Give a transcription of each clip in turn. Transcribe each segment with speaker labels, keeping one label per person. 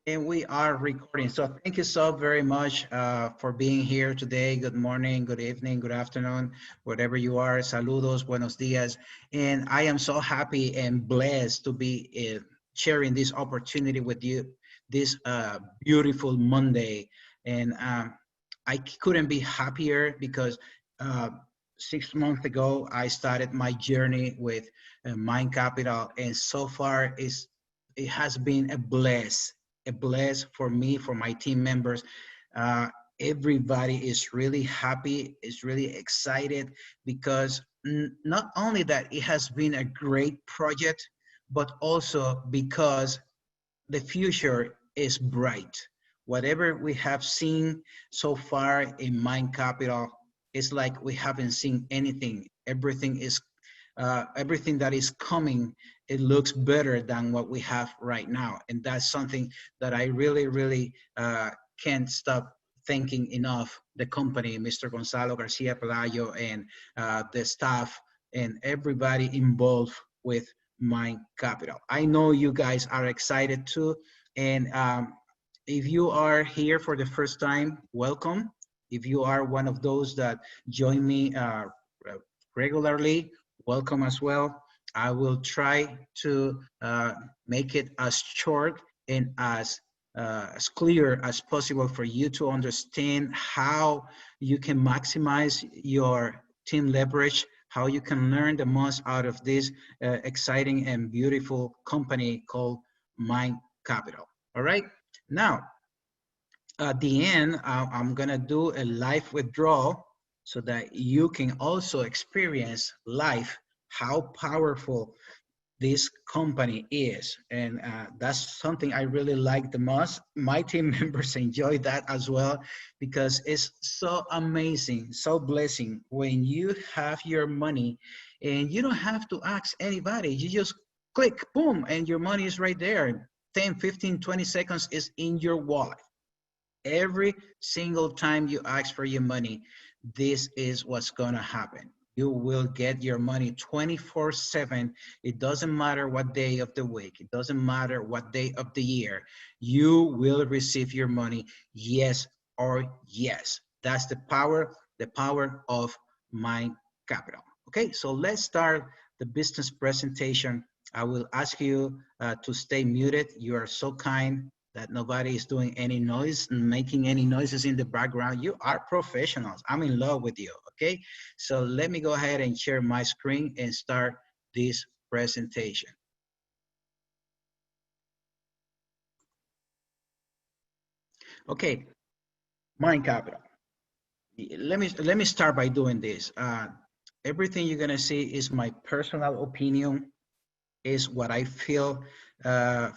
Speaker 1: And we are recording. So thank you so very much for being here today. Good morning, good evening, good afternoon, wherever you are. Saludos, buenos dias. And I am so happy and blessed to be sharing this opportunity with you this beautiful Monday. And I couldn't be happier because uh, 6 months ago, I started my journey with Mind Capital. And so far, it has been a bless for me, for my team members. Uh, Everybody is really happy, is really excited because not only that it has been a great project, but also because the future is bright. Whatever we have seen so far in Mind Capital, it's like we haven't seen anything. Everything that is coming, it looks better than what we have right now. And that's something that I really can't stop thanking enough the company, Mr. Gonzalo Garcia Pelayo, and the staff and everybody involved with Mind Capital. I know you guys are excited too. And if you are here for the first time, welcome. If you are one of those that join me regularly, welcome as well. I will try to make it as short and as clear as possible for you to understand how you can maximize your team leverage, how you can learn the most out of this exciting and beautiful company called Mind Capital. All right. Now, at the end, I'm gonna do a live withdrawal so that you can also experience live how powerful this company is. And that's something I really like the most. My team members enjoy that as well because it's so amazing, so blessing when you have your money and you don't have to ask anybody. You just click, boom, and your money is right there. 10, 15, 20 seconds is in your wallet. Every single time you ask for your money, this is what's gonna happen. You will get your money 24/7. It doesn't matter what day of the week. It doesn't matter what day of the year. You will receive your money, yes or yes. That's the power of Mind Capital. Okay, so let's start the business presentation. I will ask you to stay muted. You are so kind that nobody is doing any noise, making any noises in the background. You are professionals. I'm in love with you, okay? So let me go ahead and share my screen and start this presentation. Okay, Mind Capital. Let me start by doing this. Everything you're gonna see is my personal opinion, is what I feel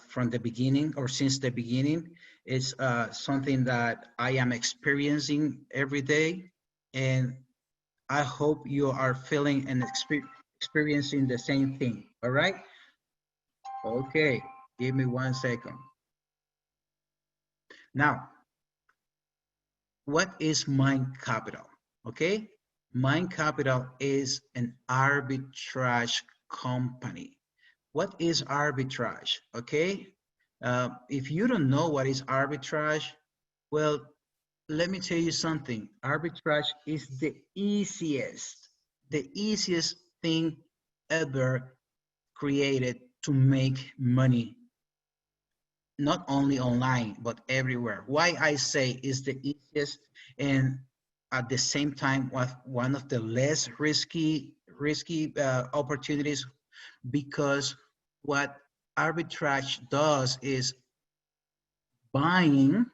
Speaker 1: from the beginning or since the beginning. It's something that I am experiencing every day, and I hope you are feeling and experiencing the same thing. All right? Okay, give me 1 second. Now, what is Mind Capital? Okay, Mind Capital is an arbitrage company. What is arbitrage? Okay, if you don't know what is arbitrage, well, let me tell you something. Arbitrage is the easiest thing ever created to make money, not only online, but everywhere. Why I say is the easiest and at the same time one of the less risky opportunities, because what arbitrage does is buying,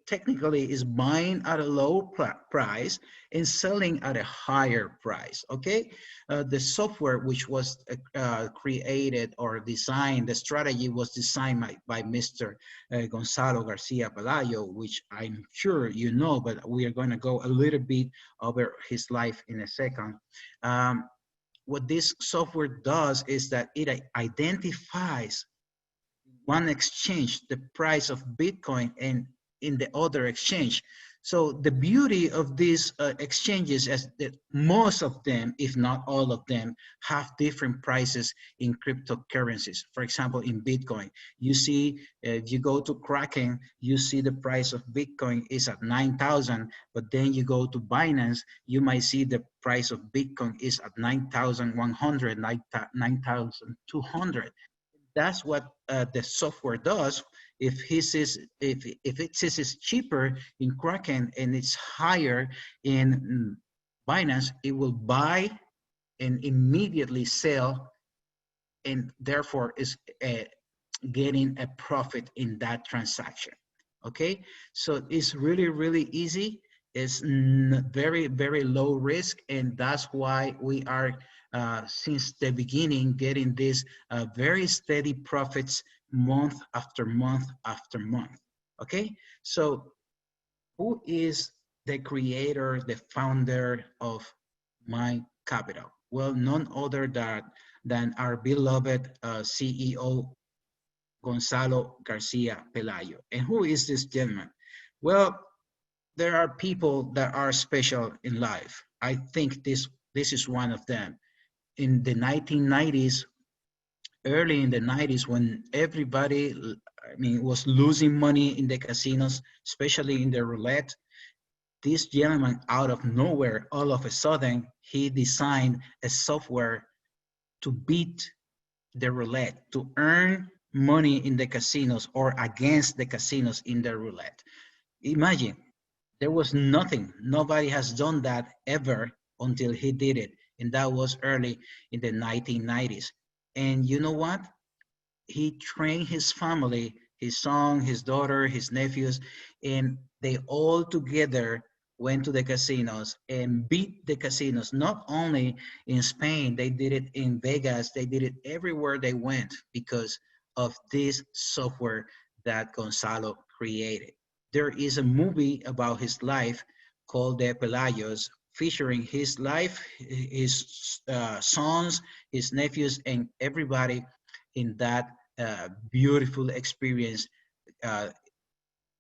Speaker 1: technically is buying at a low price and selling at a higher price, okay? The software which was created or designed, the strategy was designed by Mr. Gonzalo Garcia Pelayo, which I'm sure you know, but we are gonna go a little bit over his life in a second. What this software does is that it identifies one exchange, the price of Bitcoin, and in the other exchange. So the beauty of these exchanges is that most of them, if not all of them, have different prices in cryptocurrencies. For example, in Bitcoin, you see, if you go to Kraken, you see the price of Bitcoin is at 9,000, but then you go to Binance, you might see the price of Bitcoin is at 9,100, 9,200. That's what the software does. If it says it's cheaper in Kraken and it's higher in Binance, it will buy and immediately sell, and therefore is getting a profit in that transaction. Okay, so it's really easy. It's very low risk, and that's why we are since the beginning getting these very steady profits month after month after month. Okay, so who is the creator, the founder of Mindcapital? Well, none other than our beloved CEO, Gonzalo Garcia Pelayo. And who is this gentleman? Well, there are people that are special in life. I think this is one of them. In the 1990s, early in the 90s, when everybody, I mean, was losing money in the casinos, especially in the roulette, this gentleman out of nowhere, all of a sudden, he designed a software to beat the roulette, to earn money in the casinos or against the casinos in the roulette. Imagine, there was nothing. Nobody has done that ever until he did it. And that was early in the 1990s. And you know what? He trained his family, his son, his daughter, his nephews, and they all together went to the casinos and beat the casinos. Not only in Spain, they did it in Vegas, they did it everywhere they went because of this software that Gonzalo created. There is a movie about his life called De Pelayos, featuring his life, his sons, his nephews, and everybody in that beautiful experience uh,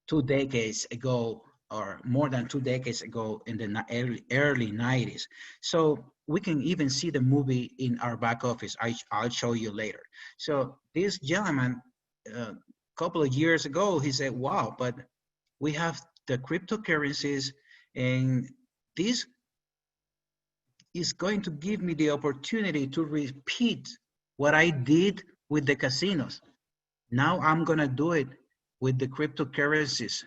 Speaker 1: 2 decades ago, or more than 2 decades ago, in the early 90s. So we can even see the movie in our back office. I'll show you later. So this gentleman, a couple of years ago, he said, wow, but we have the cryptocurrencies, and this is going to give me the opportunity to repeat what I did with the casinos. Now I'm going to do it with the cryptocurrencies.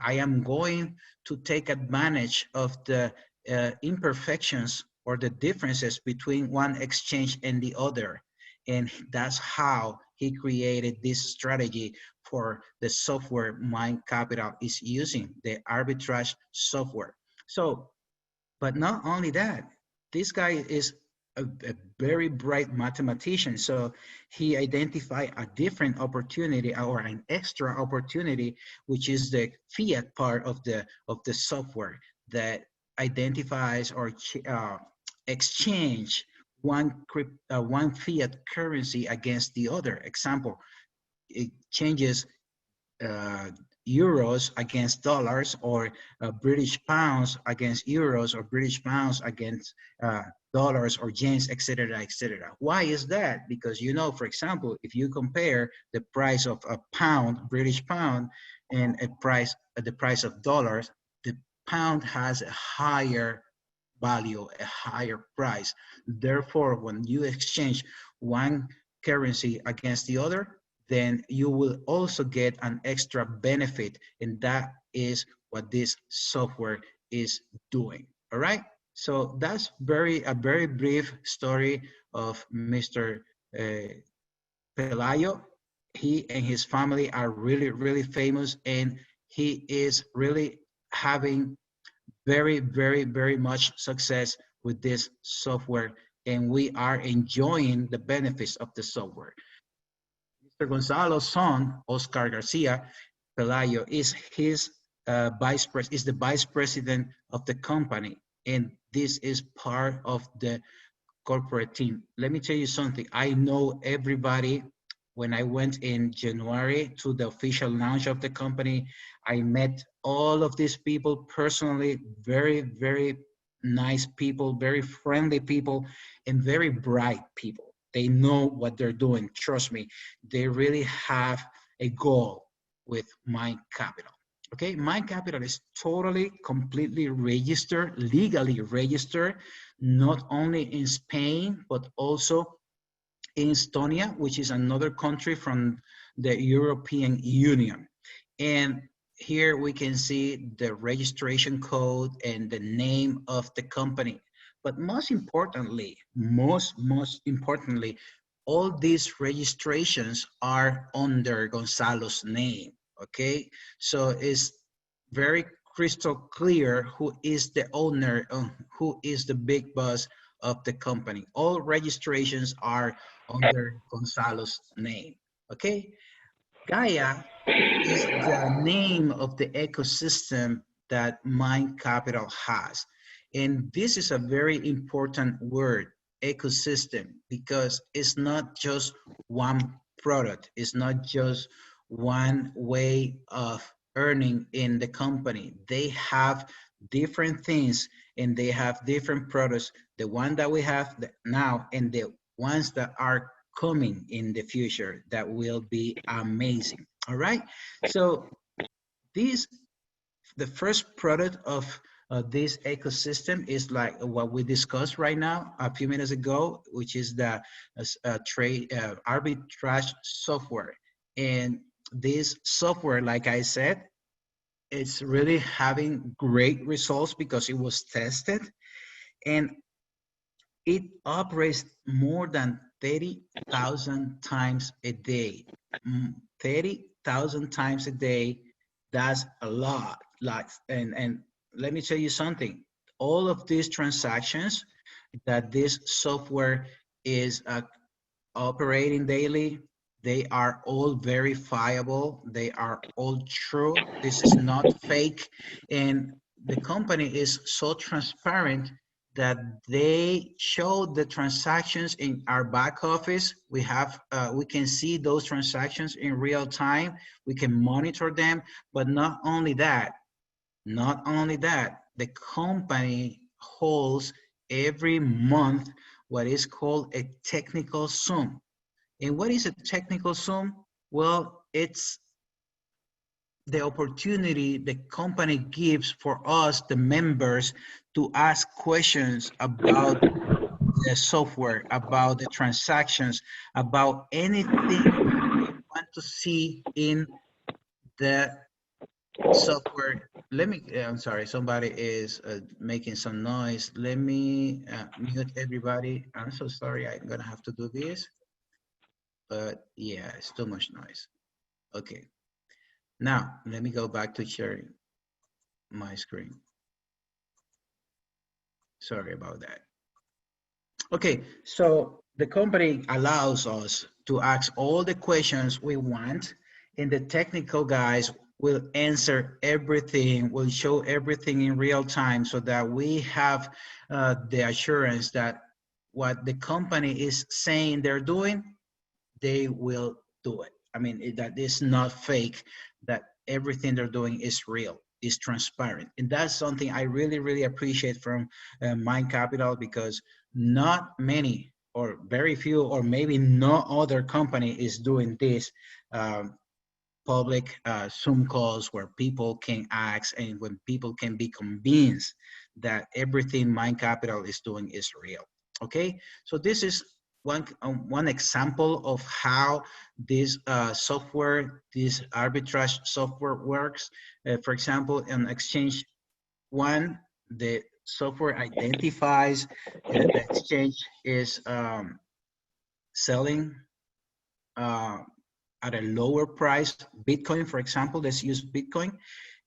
Speaker 1: I am going to take advantage of the imperfections or the differences between one exchange and the other. And that's how he created this strategy for the software Mindcapital is using, the arbitrage software. So, but not only that, this guy is a very bright mathematician. So he identified a different opportunity or an extra opportunity, which is the fiat part of the software that identifies or exchange one fiat currency against the other. Example, it changes uh, euros against dollars, or British pounds against euros, or British pounds against dollars or yens, etc., etc. Why is that? Because, you know, for example, if you compare the price of a pound, British pound, and the price of dollars, the pound has a higher value, a higher price. Therefore, when you exchange one currency against the other, then you will also get an extra benefit. And that is what this software is doing. All right. So that's a very brief story of Mr. Pelayo. He and his family are really famous, and he is really having very much success with this software, and we are enjoying the benefits of the software. Mr. Gonzalo's son, Oscar Garcia Pelayo, is his is the vice president of the company, and this is part of the corporate team. Let me tell you something. I know everybody when I went in January to the official launch of the company. I met all of these people personally, very, very nice people, very friendly people, and very bright people. They know what they're doing. Trust me, they really have a goal with Mind Capital. Okay, Mind Capital is totally, completely registered, legally registered, not only in Spain, but also in Estonia, which is another country from the European Union. And here we can see the registration code and the name of the company. But most importantly, most importantly, all these registrations are under Gonzalo's name, okay? So it's very crystal clear who is the owner, who is the big boss of the company. All registrations are under Gonzalo's name, okay? Gaia is the name of the ecosystem that Mind Capital has. And this is a very important word, ecosystem, because it's not just one product. It's not just one way of earning in the company. They have different things and they have different products. The one that we have now and the ones that are coming in the future that will be amazing. All right. So this, the first product of this ecosystem is like what we discussed right now a few minutes ago, which is the trade arbitrage software. And this software, like I said, it's really having great results because it was tested and it operates more than 30,000 times a day. 30,000 times a day, that's a lot. Like, and let me tell you something. All of these transactions that this software is operating daily, they are all verifiable. They are all true. This is not fake. And the company is so transparent that they show the transactions in our back office. We have, we can see those transactions in real time. We can monitor them, but not only that, the company holds every month what is called a technical Zoom. And what is a technical Zoom? Well, it's the opportunity the company gives for us, the members, to ask questions about the software, about the transactions, about anything we want to see in the software. Let me, I'm sorry, somebody is making some noise. Let me mute everybody. I'm so sorry, I'm gonna have to do this, but yeah, it's too much noise. Okay, now let me go back to sharing my screen. Sorry about that. Okay, so the company allows us to ask all the questions we want, and the technical guys will answer everything, will show everything in real time so that we have the assurance that what the company is saying they're doing, they will do it. I mean, that is not fake, that everything they're doing is real, is transparent. And that's something I really, really appreciate from Mind Capital, because not many or very few or maybe no other company is doing this public Zoom calls where people can ask and when people can be convinced that everything Mind Capital is doing is real. Okay, so this is one example of how this software, this arbitrage software works. For example, in exchange one, the software identifies the exchange is selling at a lower price. Bitcoin, for example, let's use Bitcoin,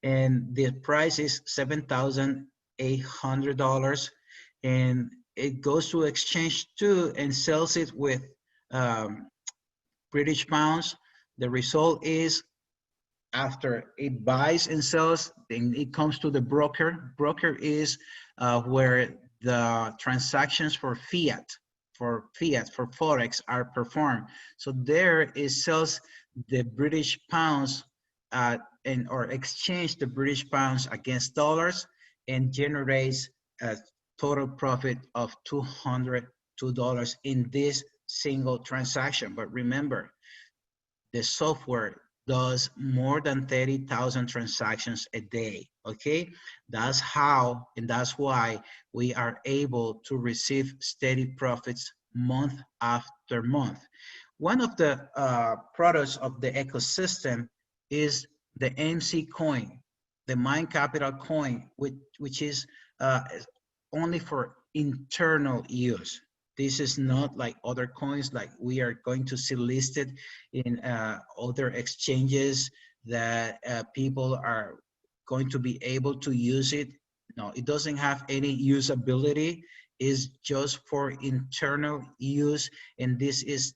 Speaker 1: and the price is $7,800, and it goes to exchange two and sells it with British pounds. The result is after it buys and sells, then it comes to the broker. Broker is where the transactions for fiat fiat, for Forex are performed. So there it sells the British pounds or exchange the British pounds against dollars and generates a total profit of $202 in this single transaction. But remember, the software does more than 30,000 transactions a day, okay? That's how, and that's why we are able to receive steady profits month after month. One of the products of the ecosystem is the MC coin, the Mindcapital coin, which is only for internal use. This is not like other coins like we are going to see listed in other exchanges that people are going to be able to use it. No, it doesn't have any usability. It's just for internal use. And this is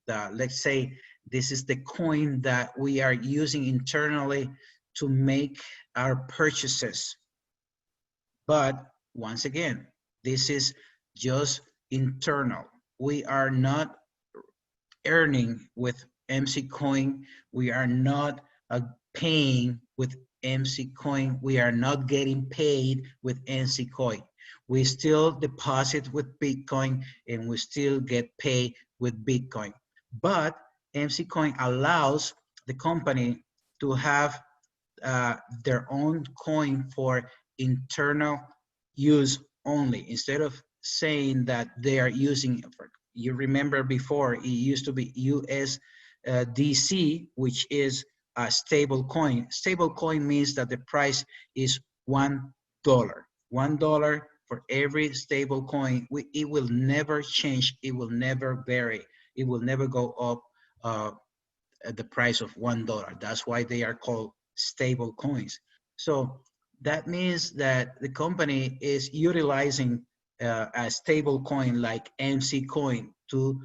Speaker 1: let's say, this is the coin that we are using internally to make our purchases. But once again, this is just internal. We are not earning with MC Coin. We are not paying with MC Coin. We are not getting paid with MC Coin. We still deposit with Bitcoin and we still get paid with Bitcoin. But MC Coin allows the company to have their own coin for internal use only, instead of saying that they are using, you remember before it used to be USDC, which is a stable coin. Stable coin means that the price is $1. $1 for every stable coin. It will never change. It will never vary. It will never go up at the price of $1. That's why they are called stable coins. So that means that the company is utilizing a stable coin like MC coin to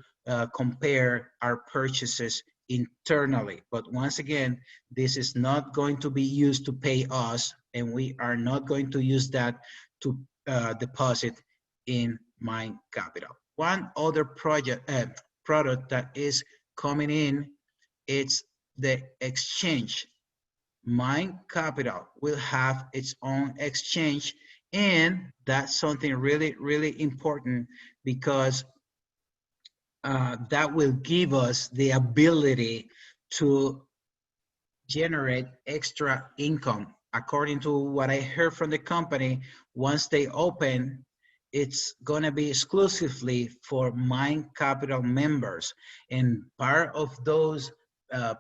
Speaker 1: compare our purchases internally. But once again, this is not going to be used to pay us, and we are not going to use that to deposit in Mindcapital. One other product that is coming in, it's the exchange. Mindcapital will have its own exchange, and that's something really, really important, because that will give us the ability to generate extra income. According to what I heard from the company, once they open, it's going to be exclusively for Mindcapital members, and part of those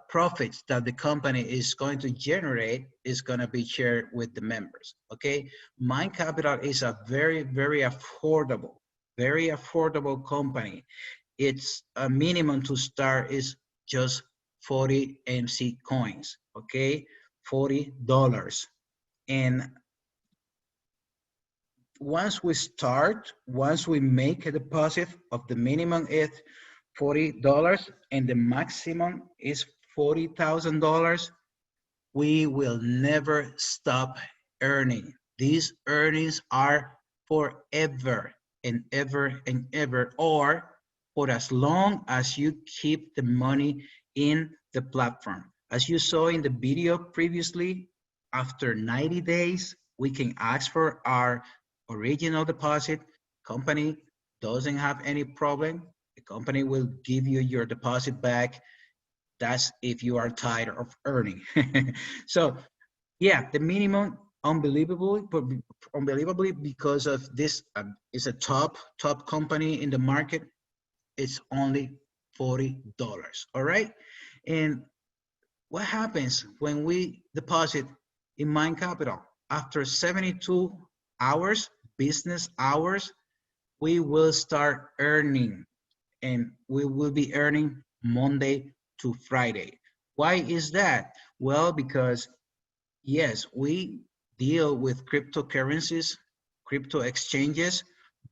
Speaker 1: profits that the company is going to generate is going to be shared with the members. Okay, Mindcapital is a very, very affordable company. Its a minimum to start is just 40 MC coins. Okay, $40. And once we make a deposit of the minimum is $40 and the maximum is $40,000, we will never stop earning. These earnings are forever and ever and ever, or for as long as you keep the money in the platform. As you saw in the video previously, after 90 days, we can ask for our original deposit. Company doesn't have any problem. The company will give you your deposit back. That's if you are tired of earning. So yeah, the minimum, unbelievably because of this is a top company in the market. It's only $40. All right. And what happens when we deposit in Mindcapital? After 72 hours, business hours, we will start earning, and we will be earning Monday to Friday. Why is that? Well, because yes, we deal with cryptocurrencies, crypto exchanges,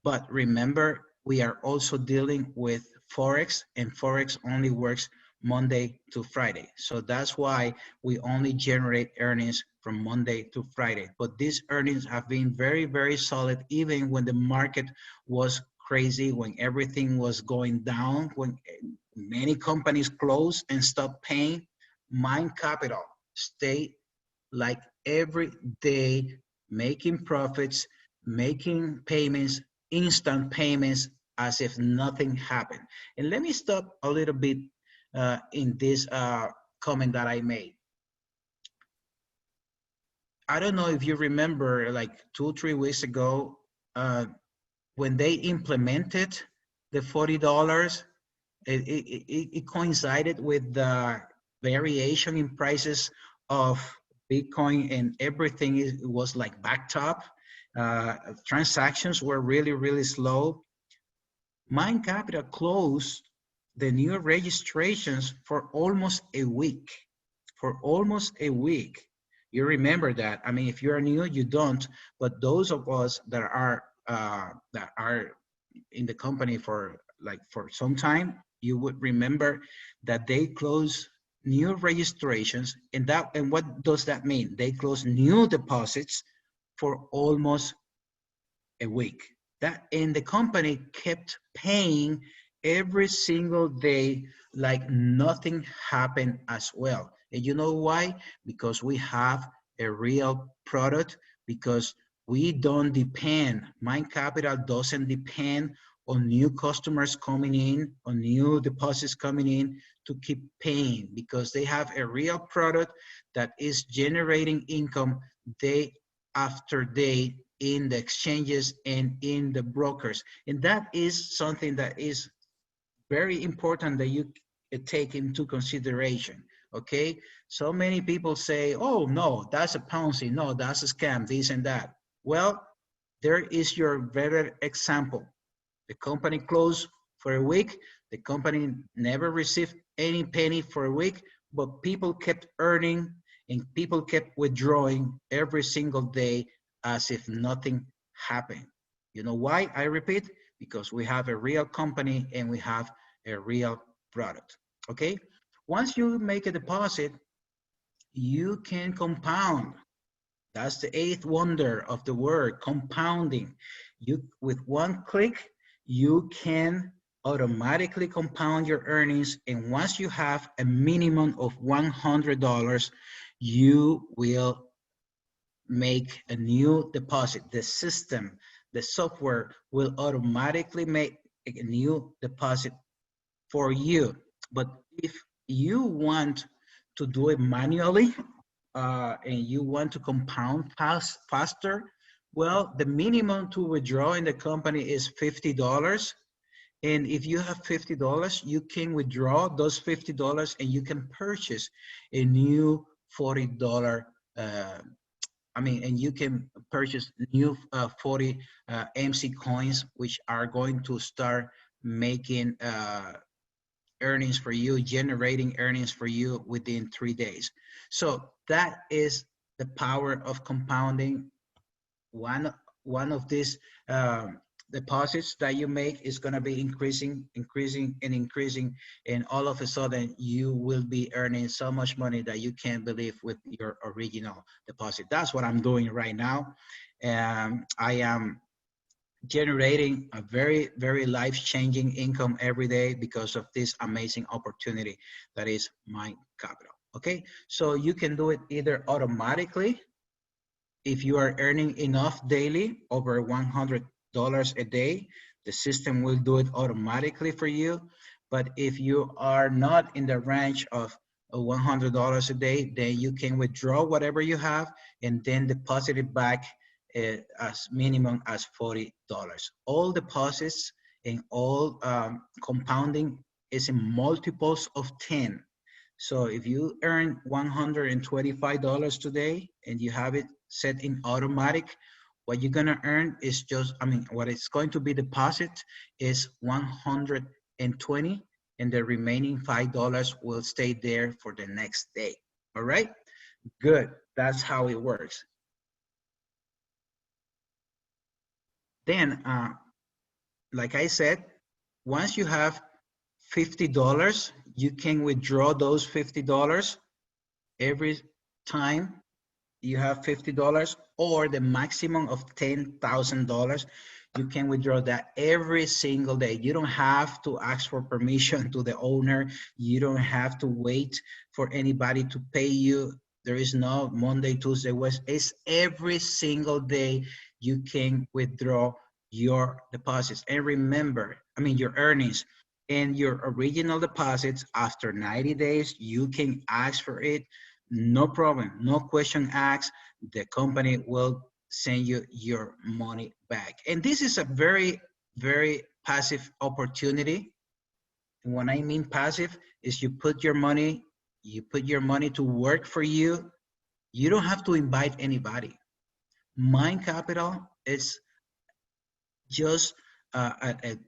Speaker 1: but remember, we are also dealing with Forex, and Forex only works Monday to Friday. So that's why we only generate earnings from Monday to Friday. But these earnings have been very, very solid, even when the market was crazy, when everything was going down, when many companies closed and stopped paying, Mindcapital stayed like every day making profits, making payments, instant payments, as if nothing happened. And let me stop a little bit in this comment that I made. I don't know if you remember, like 2 or 3 weeks ago, when they implemented the $40, it coincided with the variation in prices of Bitcoin, and everything was like backed up. Transactions were really, really slow. Mindcapital closed the new registrations for almost a week. For almost a week. You remember that. I mean, if you're new, you don't. But those of us that are in the company for some time, you would remember that they close new registrations, and what does that mean? They close new deposits for almost a week. And the company kept paying every single day like nothing happened as well. And you know why? Because we have a real product, because we don't depend, Mindcapital doesn't depend on new customers coming in, on new deposits coming in to keep paying, because they have a real product that is generating income day after day in the exchanges and in the brokers. And that is something that is very important that you take into consideration. Okay, so many people say, oh no, that's a Ponzi, no, that's a scam, this and that. Well, there is your very example. The company closed for a week. The company never received any penny for a week, but people kept earning and people kept withdrawing every single day as if nothing happened. You know why? I repeat, because we have a real company and we have a real product. Okay? Once you make a deposit, you can compound. That's the eighth wonder of the word, compounding. With one click, you can automatically compound your earnings. And once you have a minimum of $100, you will make a new deposit. The system, the software will automatically make a new deposit for you. But if you want to do it manually, and you want to compound faster, well, the minimum to withdraw in the company is $50. And if you have $50, you can withdraw those $50 and you can purchase a new $40, and you can purchase new 40 MC coins, which are going to start making earnings for you, generating earnings for you within 3 days. So that is the power of compounding. One of these deposits that you make is going to be increasing, and all of a sudden you will be earning so much money that you can't believe with your original deposit. That's what I'm doing right now. I am generating a very, very life-changing income every day because of this amazing opportunity that is Mindcapital. Okay, so you can do it either automatically if you are earning enough daily, over $100 a day, the system will do it automatically for you. But if you are not in the range of $100 a day, then you can withdraw whatever you have and then deposit it back as minimum as $40. All deposits and all compounding is in multiples of 10. So if you earn $125 today and you have it set in automatic, what you're gonna earn is what it's going to be deposit is 120, and the remaining $5 will stay there for the next day. All right, good, that's how it works. Then, like I said, once you have $50, you can withdraw those $50 every time you have $50, or the maximum of $10,000. You can withdraw that every single day. You don't have to ask for permission to the owner. You don't have to wait for anybody to pay you. There is no Monday, Tuesday, Wednesday. It's every single day you can withdraw your deposits. And remember, I mean, your earnings and your original deposits after 90 days, you can ask for it. No problem, no question asked. The company will send you your money back. And this is a very, very passive opportunity. And when I mean passive, is you put your money to work for you. You don't have to invite anybody. Mind Capital is just a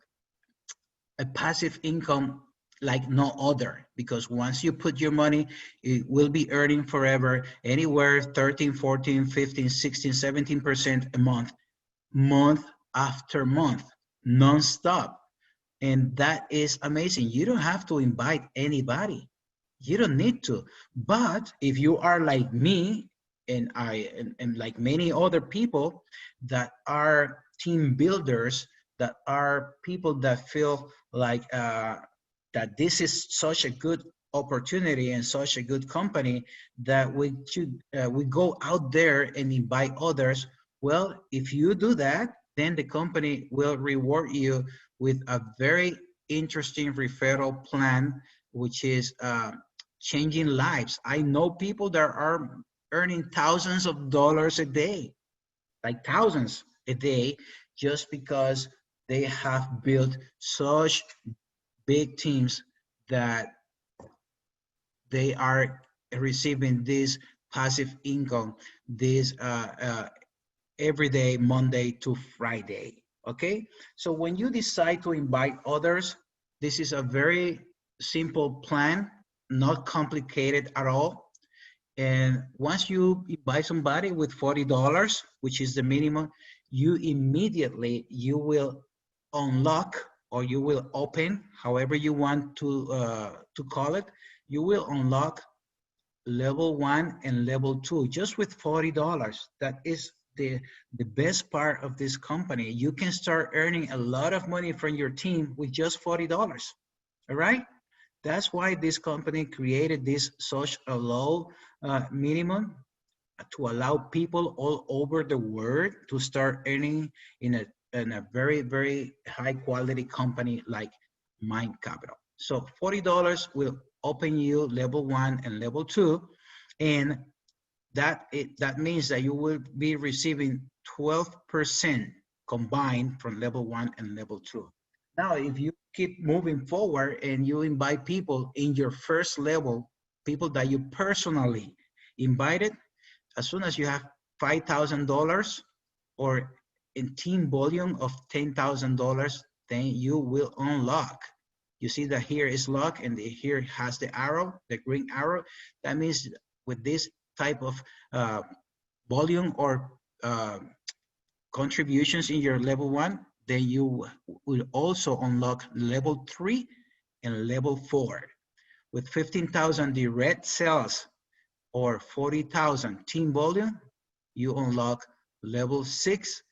Speaker 1: passive income like no other, because once you put your money, it will be earning forever, anywhere 13, 14, 15, 16, 17% a month after month, non-stop. And that is amazing. You don't have to invite anybody. You don't need to. But if you are like me and and like many other people that are team builders, that are people that feel like that this is such a good opportunity and such a good company that we go out there and invite others. Well, if you do that, then the company will reward you with a very interesting referral plan, which is changing lives. I know people that are earning thousands of dollars a day, like thousands a day, just because they have built such big teams that they are receiving this passive income, this every day, Monday to Friday. Okay, so when you decide to invite others, this is a very simple plan, not complicated at all. And once you buy somebody with $40, which is the minimum, you immediately, you will unlock, or you will open, however you want to call it, you will unlock level 1 and level 2 just with $40. That is the best part of this company. You can start earning a lot of money from your team with just $40. All right? That's why this company created this such a low minimum to allow people all over the world to start earning in a very, very high quality company like Mind Capital. So $40 will open you level 1 and level 2, and that means that you will be receiving 12% combined from level 1 and level 2. Now, if you keep moving forward and you invite people in your first level, people that you personally invited, as soon as you have $5,000 or in team volume of $10,000, then you will unlock. You see that here is lock, and here has the arrow, the green arrow. That means with this type of volume or contributions in your level 1, then you will also unlock level 3 and level 4. With 15,000 direct sales or 40,000 team volume, you unlock level 6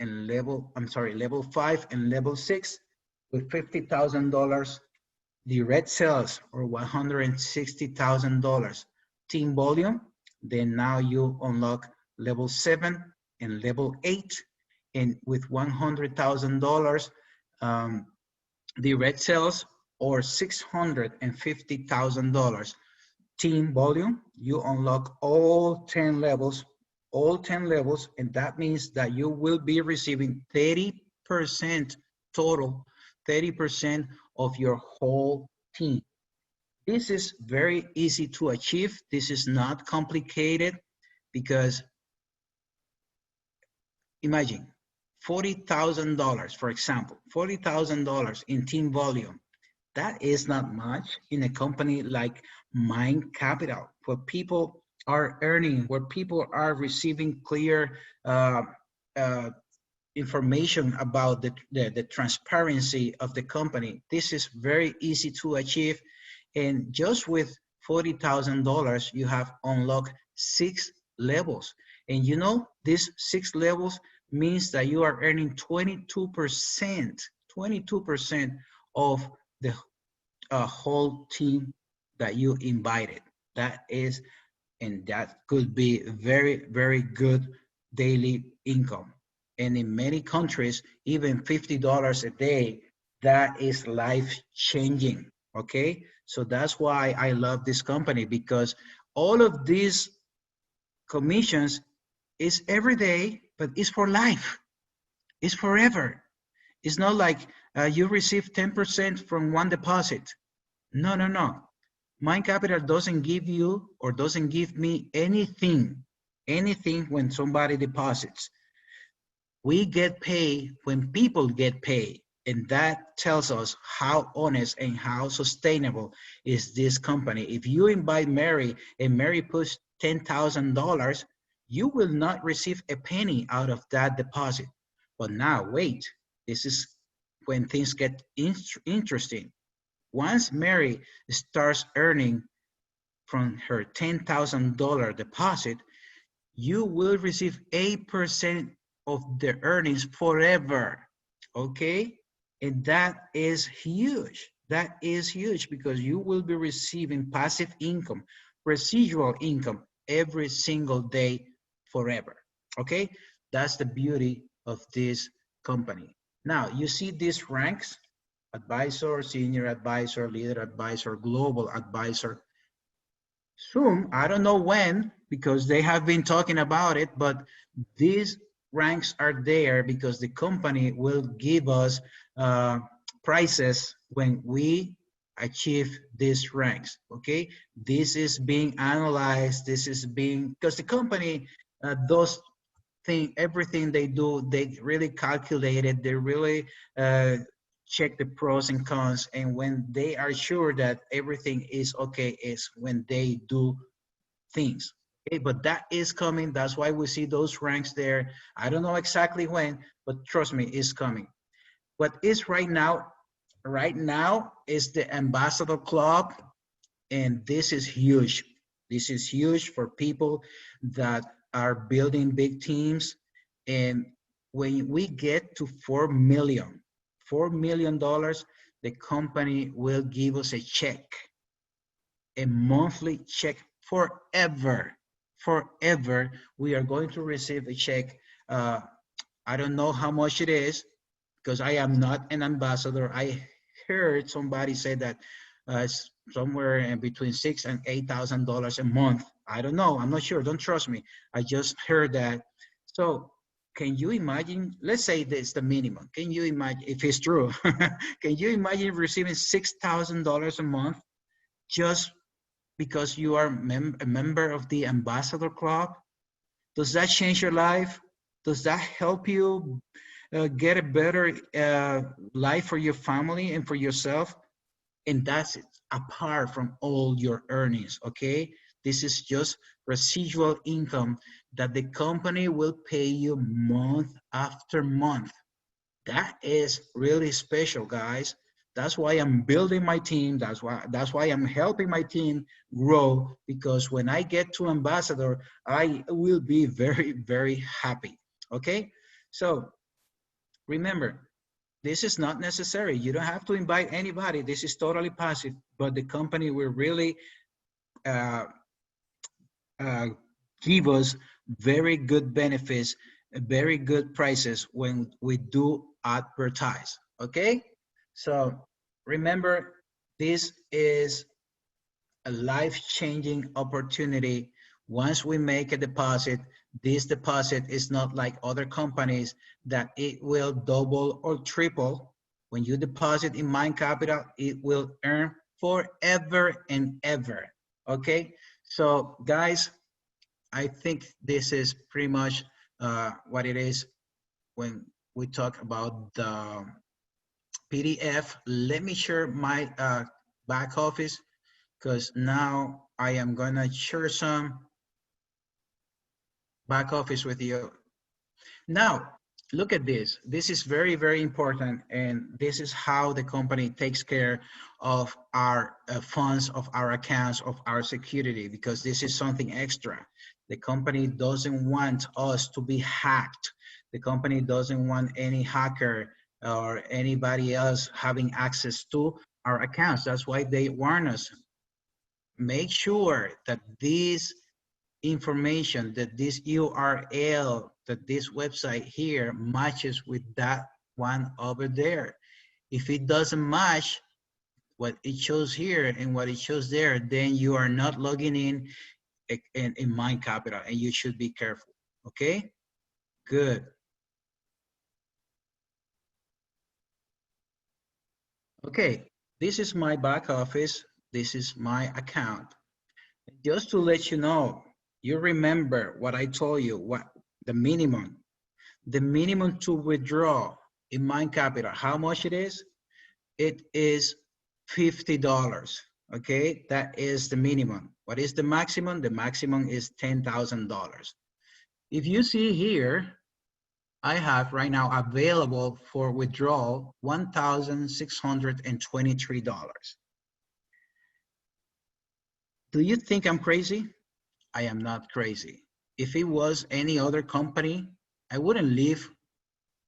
Speaker 1: and level 5 and level 6. With $50,000 direct sales or $160,000 team volume, then now you unlock level 7 and level 8. And with $100,000 direct sales or $650,000 team volume, you unlock all 10 levels, and that means that you will be receiving 30% total, 30% of your whole team. This is very easy to achieve. This is not complicated, because imagine $40,000, for example, $40,000 in team volume. That is not much in a company like Mind Capital, where people are earning, where people are receiving clear information about the transparency of the company. This is very easy to achieve. And just with $40,000, you have unlocked 6 levels. And you know, these 6 levels means that you are earning 22% of the whole team that you invited. That is, and that could be very, very good daily income. And in many countries, even $50 a day, that is life changing. Okay. So that's why I love this company, because all of these commissions is every day, but it's for life. It's forever. It's not like you receive 10% from one deposit. No, no, no. Mindcapital doesn't give you or doesn't give me anything when somebody deposits. We get paid when people get paid. And that tells us how honest and how sustainable is this company. If you invite Mary and Mary puts $10,000, you will not receive a penny out of that deposit. But now, wait, this is when things get interesting. Once Mary starts earning from her $10,000 deposit, you will receive 8% of the earnings forever. Okay? And that is huge. That is huge, because you will be receiving passive income, residual income every single day forever. Okay? That's the beauty of this company. Now, you see these ranks: advisor, senior advisor, leader advisor, global advisor. Soon, I don't know when, because they have been talking about it, but these ranks are there because the company will give us prices when we achieve these ranks. Okay, this is being analyzed. This is being, because the company does everything they do, they really calculate it. They really check the pros and cons, and when they are sure that everything is okay is when they do things. Okay, but that is coming. That's why we see those ranks there. I don't know exactly when, but trust me, it's coming. What is right now is the ambassador club, and this is huge. This is huge for people that are building big teams. And when we get to $4 million, the company will give us a check, a monthly check forever. Forever, we are going to receive a check. I don't know how much it is, because I am not an ambassador. I heard somebody say that it's somewhere in between $6,000 and $8,000 a month. I don't know. I'm not sure. Don't trust me. I just heard that. So can you imagine? Let's say this is the minimum. Can you imagine if it's true? Can you imagine receiving $6,000 a month just because you are a member of the ambassador club? Does that change your life? Does that help you get a better life for your family and for yourself? And that's it, apart from all your earnings. Okay, this is just residual income that the company will pay you month after month. That is really special, guys. That's why I'm building my team. That's why I'm helping my team grow, because when I get to ambassador, I will be very, very happy. Okay, so remember, this is not necessary. You don't have to invite anybody. This is totally passive, but the company will really uh, uh, give us very good benefits, very good prices when we do advertise. Okay, so remember, this is a life-changing opportunity. Once we make a deposit, this deposit is not like other companies that it will double or triple. When you deposit in Mindcapital, it will earn forever and ever. Okay, so guys, I think this is pretty much what it is when we talk about the PDF. Let me share my back office, because now I am gonna share some back office with you. Now, look at this. This is very, very important, and this is how the company takes care of our funds, of our accounts, of our security, because this is something extra. The company doesn't want us to be hacked. The company doesn't want any hacker or anybody else having access to our accounts. That's why they warn us. Make sure that this information, that this URL, that this website here matches with that one over there. If it doesn't match what it shows here and what it shows there, then you are not logging in Mindcapital, and you should be careful. Okay, good. Okay, this is my back office. This is my account. Just to let you know, you remember what I told you, what the minimum to withdraw in Mindcapital, how much it is? It is $50. Okay, that is the minimum. What is the maximum? The maximum is $10,000. If you see here, I have right now available for withdrawal $1,623. Do you think I'm crazy? I am not crazy. If it was any other company, I wouldn't leave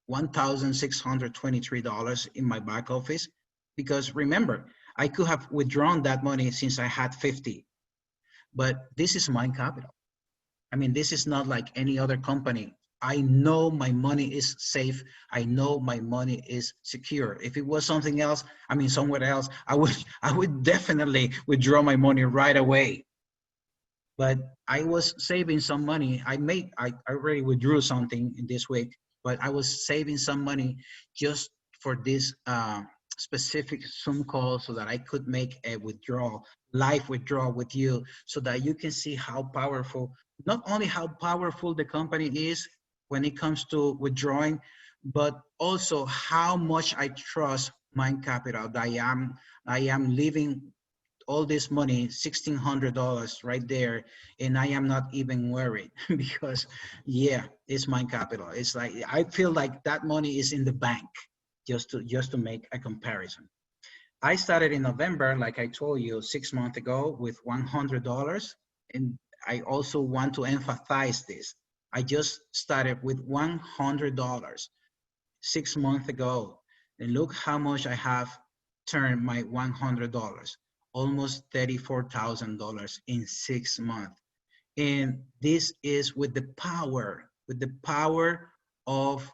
Speaker 1: $1,623 in my back office, because remember, I could have withdrawn that money since I had 50, but this is Mindcapital. I mean, this is not like any other company. I know my money is safe. I know my money is secure. If it was something else, I mean, somewhere else, I would definitely withdraw my money right away. But I was saving some money. I already withdrew something in this week, but I was saving some money just for this specific Zoom call so that I could make a withdrawal, live withdrawal with you, so that you can see how powerful, not only how powerful the company is when it comes to withdrawing, but also how much I trust Mindcapital. I am leaving all this money, $1,600 right there, and I am not even worried because, yeah, it's Mindcapital. It's like I feel like that money is in the bank, just to make a comparison. I started in November, like I told you, 6 months ago, with $100, and I also want to emphasize this. I just started with $100 6 months ago, and look how much I have turned my $100, almost $34,000 in 6 months. And this is with the power of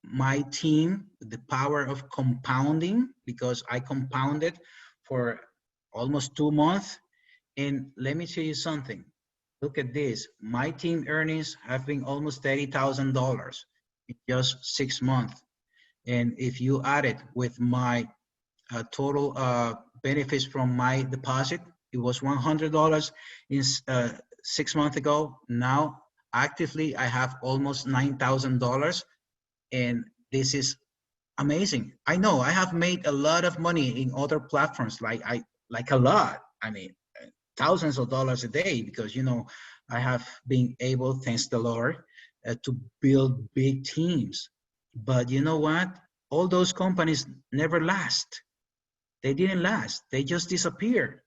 Speaker 1: my team, the power of compounding, because I compounded for almost 2 months. And let me tell you something. Look at this. My team earnings have been almost $30,000 in just 6 months. And if you add it with my total benefits from my deposit, it was $100 in 6 months ago. Now, actively, I have almost $9,000, and this is amazing. I know I have made a lot of money in other platforms, like a lot. I mean, thousands of dollars a day, because I have been able, thanks the Lord, to build big teams. But you know what? All those companies never last. They didn't last. They just disappeared.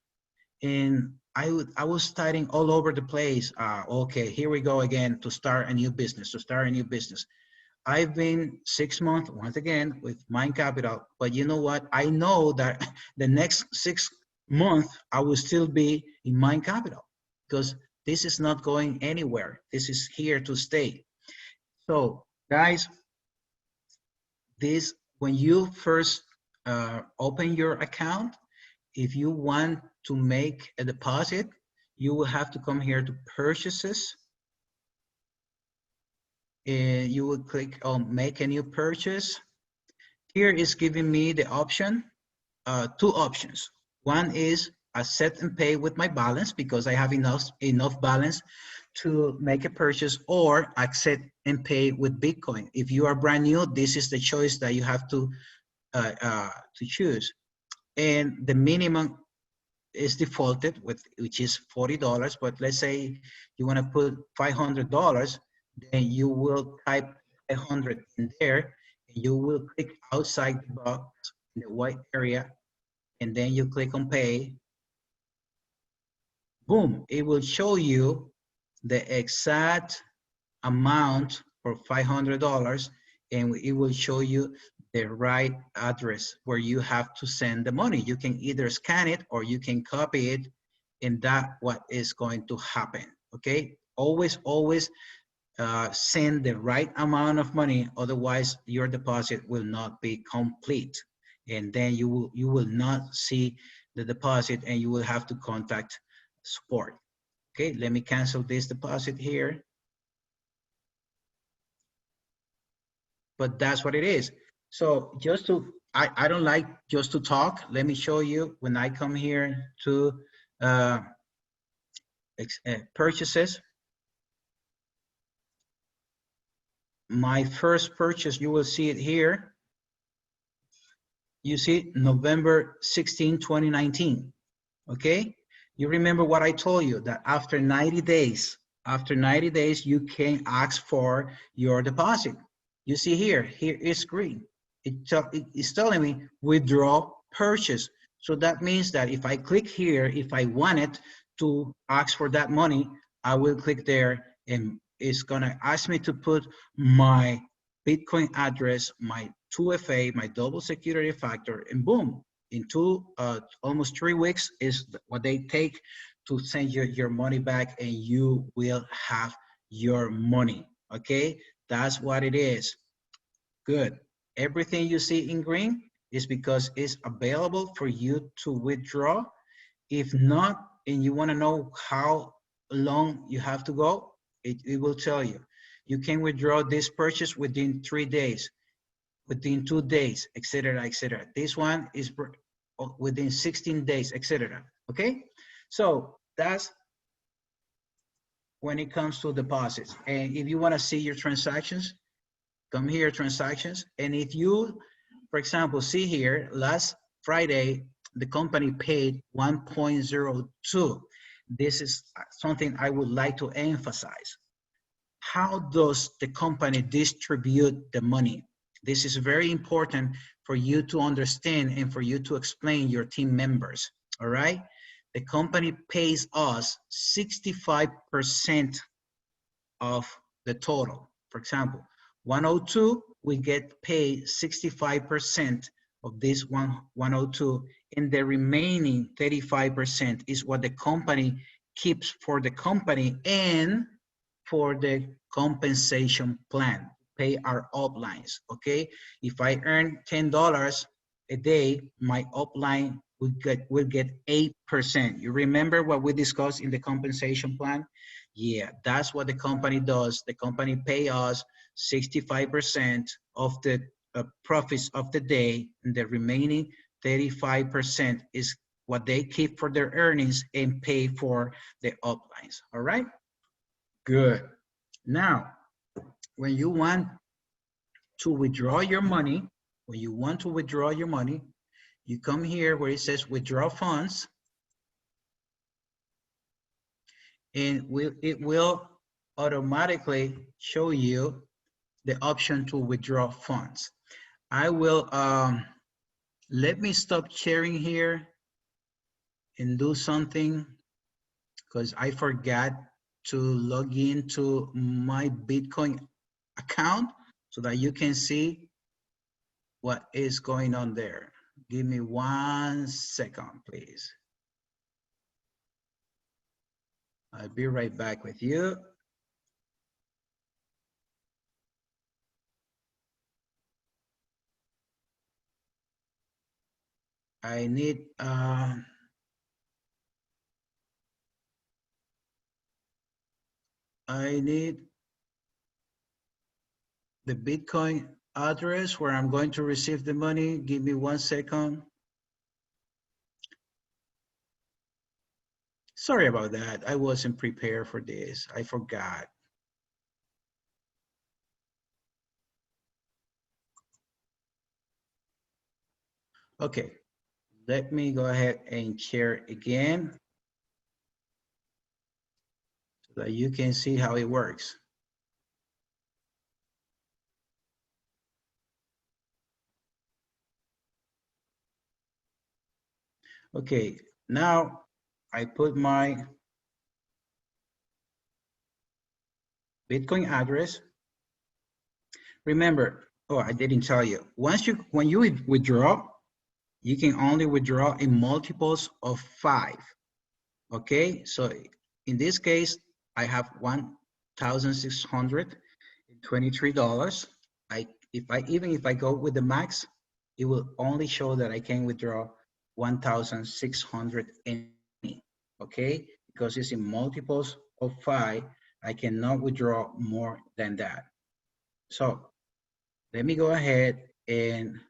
Speaker 1: And I was studying all over the place. Okay, here we go again to start a new business. I've been 6 months, once again, with Mindcapital. But you know what? I know that the next 6 months, I will still be in Mindcapital, because this is not going anywhere. This is here to stay. So, guys, when you first open your account, if you want to make a deposit, you will have to come here to purchases, and you will click on make a new purchase. Here is giving me the option, two options. One is accept and pay with my balance, because I have enough balance to make a purchase, or accept and pay with Bitcoin. If you are brand new, this is the choice that you have to choose. And the minimum is defaulted with, which is $40. But let's say you want to put $500, then you will type 500 in there, and you will click outside the box in the white area, and then you click on pay. Boom, it will show you the exact amount for $500, and it will show you the right address where you have to send the money. You can either scan it or you can copy it, and that what is going to happen. Okay, always send the right amount of money, otherwise your deposit will not be complete, and then you will not see the deposit, and you will have to contact support. Okay, let me cancel this deposit here. But that's what it is. So just to, I don't like just to talk. Let me show you when I come here to uh, purchases. My first purchase, you will see it here. You see November 16, 2019. Okay. You remember what I told you, that after 90 days, you can ask for your deposit. You see here is green. It's telling me withdraw purchase. So that means that if I click here, if I wanted to ask for that money, I will click there, and it's gonna ask me to put my Bitcoin address, my 2FA, my double security factor, and boom, in almost 3 weeks is what they take to send your money back, and you will have your money. Okay, that's what it is. Good. Everything you see in green is because it's available for you to withdraw. If not, and you want to know how long you have to go, it will tell you. You can withdraw this purchase within 3 days, within 2 days, etc., etc. This one is within 16 days, etc. Okay? So that's when it comes to deposits. And if you want to see your transactions, come here, transactions. And if you, for example, see here, last Friday, the company paid 1.02. This is something I would like to emphasize. How does the company distribute the money? This is very important for you to understand and for you to explain your team members, all right? The company pays us 65% of the total. For example, 102, we get paid 65% of this 102, and the remaining 35% is what the company keeps for the company and for the compensation plan, pay our uplines, okay? If I earn $10 a day, my upline will get 8%. You remember what we discussed in the compensation plan? Yeah, that's what the company does. The company pay us 65% of the profits of the day, and the remaining 35% is what they keep for their earnings and pay for the uplines, all right? Good. Now, when you want to withdraw your money, you come here where it says withdraw funds, and it will automatically show you the option to withdraw funds. I will, let me stop sharing here and do something, because I forgot to log into my Bitcoin account so that you can see what is going on there. Give me 1 second, please. I'll be right back with you. I need the Bitcoin address where I'm going to receive the money. Give me 1 second. Sorry about that. I wasn't prepared for this. I forgot. Okay, let me go ahead and share again so that you can see how it works. Okay, now I put my Bitcoin address. Remember, oh, I didn't tell you. When you withdraw, you can only withdraw in multiples of 5. Okay, so in this case, I have $1,623. Even if I go with the max, it will only show that I can withdraw 1,620. Okay, because it's in multiples of 5, I cannot withdraw more than that. So let me go ahead and,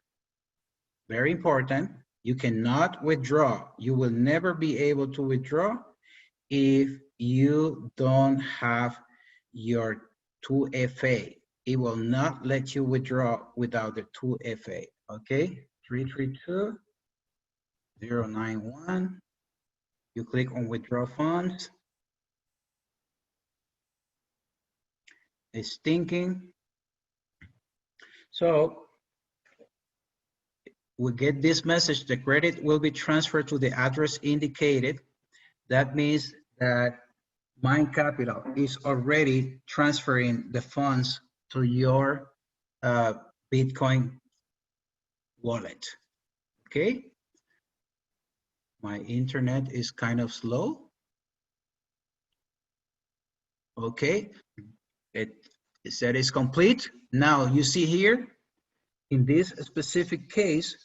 Speaker 1: very important, you cannot withdraw. You will never be able to withdraw if you don't have your 2FA. It will not let you withdraw without the 2FA. Okay, 332091. You click on withdraw funds. It's thinking. So we get this message: the credit will be transferred to the address indicated. That means that Mindcapital is already transferring the funds to your Bitcoin wallet. Okay. My internet is kind of slow. Okay. It said it's complete. Now you see here, in this specific case,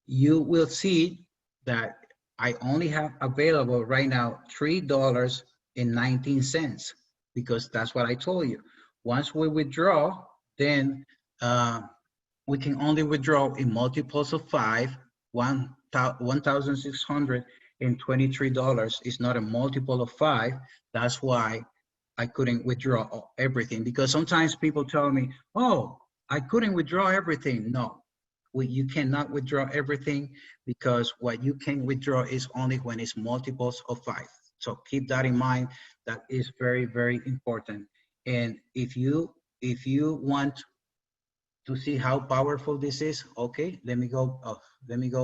Speaker 1: you will see that I only have available right now $3.19, because that's what I told you. Once we withdraw, then we can only withdraw in multiples of 5. $1,623 is not a multiple of 5. That's why I couldn't withdraw everything, because sometimes people tell me, oh, I couldn't withdraw everything. No, you cannot withdraw everything, because what you can withdraw is only when it's multiples of 5. So keep that in mind. That is very, very important. And if you want to see how powerful this is, okay, let me go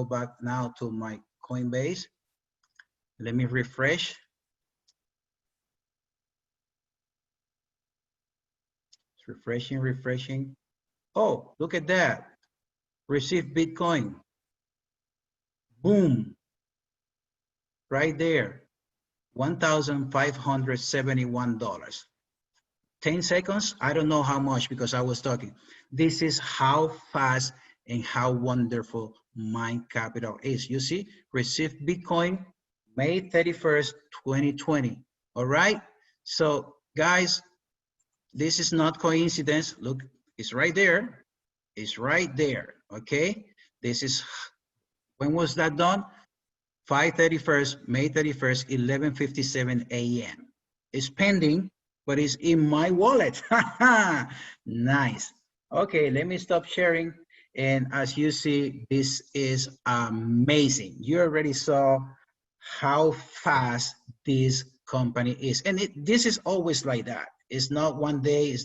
Speaker 1: back now to my Coinbase. Let me refresh. It's refreshing. Oh, look at that. Receive Bitcoin. Boom. Right there. $1,571. 10 seconds, I don't know how much because I was talking. This is how fast and how wonderful Mindcapital is. You see, receive Bitcoin May 31st, 2020. All right. So guys, this is not coincidence. Look, it's right there. It's right there. Okay. This is, when was that done? 5/31st, May 31st, 11:57 a.m. It's pending, but it's in my wallet. Nice. Okay, let me stop sharing. And as you see, this is amazing. You already saw how fast this company is. And this is always like that. It's not one day,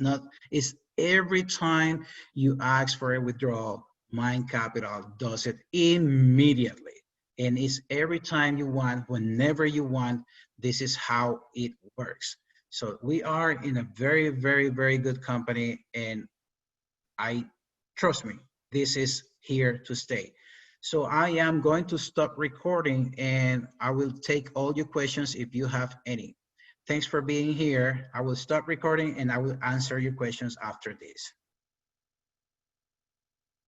Speaker 1: it's every time you ask for a withdrawal, Mindcapital does it immediately. And it's every time you want, whenever you want. This is how it works. So we are in a very, very, very good company, and trust me, this is here to stay. So I am going to stop recording, and I will take all your questions if you have any. Thanks for being here. I will stop recording and I will answer your questions after this.